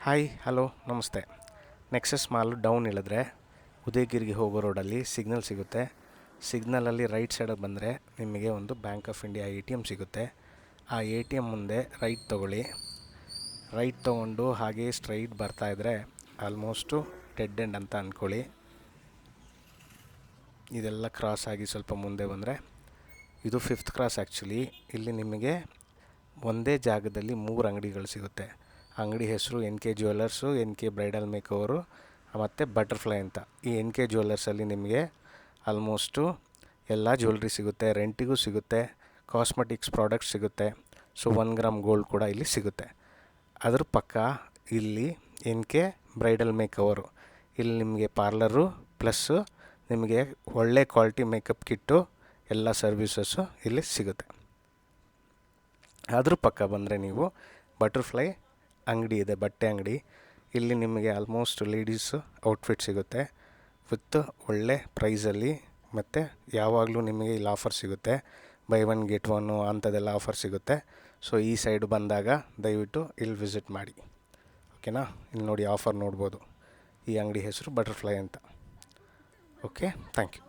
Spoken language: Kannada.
ಹಾಯ್ ಹಲೋ ನಮಸ್ತೆ. ನೆಕ್ಸಸ್ ಮಾಲು ಡೌನ್ ಇಳಿದ್ರೆ ಉದಯಗಿರಿಗೆ ಹೋಗೋ ರೋಡಲ್ಲಿ ಸಿಗ್ನಲ್ ಸಿಗುತ್ತೆ. ಸಿಗ್ನಲಲ್ಲಿ ರೈಟ್ ಸೈಡಿಗೆ ಬಂದರೆ ನಿಮಗೆ ಒಂದು ಬ್ಯಾಂಕ್ ಆಫ್ ಇಂಡಿಯಾ ATM ಸಿಗುತ್ತೆ. ಆ ATM ಮುಂದೆ ರೈಟ್ ತೊಗೊಳ್ಳಿ. ರೈಟ್ ತೊಗೊಂಡು ಹಾಗೇ ಸ್ಟ್ರೈಟ್ ಬರ್ತಾಯಿದ್ರೆ ಆಲ್ಮೋಸ್ಟು ಡೆಡ್ ಎಂಡ್ ಅಂತ ಅಂದ್ಕೊಳ್ಳಿ. ಇದೆಲ್ಲ ಕ್ರಾಸ್ ಆಗಿ ಸ್ವಲ್ಪ ಮುಂದೆ ಬಂದರೆ ಇದು 5th ಕ್ರಾಸ್. ಆ್ಯಕ್ಚುಲಿ ಇಲ್ಲಿ ನಿಮಗೆ ಒಂದೇ ಜಾಗದಲ್ಲಿ 3 ಅಂಗಡಿಗಳು ಸಿಗುತ್ತೆ. ಅಂಗಡಿ ಹೆಸರು NK ಜ್ಯುವೆಲ್ಲರ್ಸು, NK ಬ್ರೈಡಲ್ ಮೇಕವರು ಮತ್ತು ಬಟರ್ಫ್ಲೈ ಅಂತ. ಈ NK ಜ್ಯುವೆಲ್ಲರ್ಸಲ್ಲಿ ನಿಮಗೆ ಆಲ್ಮೋಸ್ಟು ಎಲ್ಲ ಜ್ಯುವೆಲ್ರಿ ಸಿಗುತ್ತೆ, ರೆಂಟಿಗೂ ಸಿಗುತ್ತೆ, ಕಾಸ್ಮೆಟಿಕ್ಸ್ ಪ್ರಾಡಕ್ಟ್ಸ್ ಸಿಗುತ್ತೆ. ಸೊ 1 ಗ್ರಾಮ್ ಗೋಲ್ಡ್ ಕೂಡ ಇಲ್ಲಿ ಸಿಗುತ್ತೆ. ಅದ್ರ ಪಕ್ಕ ಇಲ್ಲಿ NK ಬ್ರೈಡಲ್ ಮೇಕವರು. ಇಲ್ಲಿ ನಿಮಗೆ ಪಾರ್ಲರು ಪ್ಲಸ್ಸು ನಿಮಗೆ ಒಳ್ಳೆ ಕ್ವಾಲಿಟಿ ಮೇಕಪ್ ಕಿಟ್ಟು ಎಲ್ಲ ಸರ್ವೀಸಸ್ಸು ಇಲ್ಲಿ ಸಿಗುತ್ತೆ. ಅದ್ರ ಪಕ್ಕ ಬಂದರೆ ನೀವು ಬಟರ್ಫ್ಲೈ ಅಂಗಡಿ ಇದೆ, ಬಟ್ಟೆ ಅಂಗಡಿ. ಇಲ್ಲಿ ನಿಮಗೆ ಆಲ್ಮೋಸ್ಟ್ ಲೇಡೀಸು ಔಟ್ಫಿಟ್ ಸಿಗುತ್ತೆ ವಿತ್ ಒಳ್ಳೆ ಪ್ರೈಸಲ್ಲಿ. ಮತ್ತು ಯಾವಾಗಲೂ ನಿಮಗೆ ಇಲ್ಲಿ ಆಫರ್ ಸಿಗುತ್ತೆ, ಬೈ 1 get 1 ಅಂಥದ್ದೆಲ್ಲ ಆಫರ್ ಸಿಗುತ್ತೆ. ಸೊ ಈ ಸೈಡ್ ಬಂದಾಗ ದಯವಿಟ್ಟು ಇಲ್ಲಿ ವಿಸಿಟ್ ಮಾಡಿ, ಓಕೆನಾ. ಇಲ್ಲಿ ನೋಡಿ ಆಫರ್ ನೋಡ್ಬೋದು. ಈ ಅಂಗಡಿ ಹೆಸರು ಬಟರ್ಫ್ಲೈ ಅಂತ. Okay, thank you.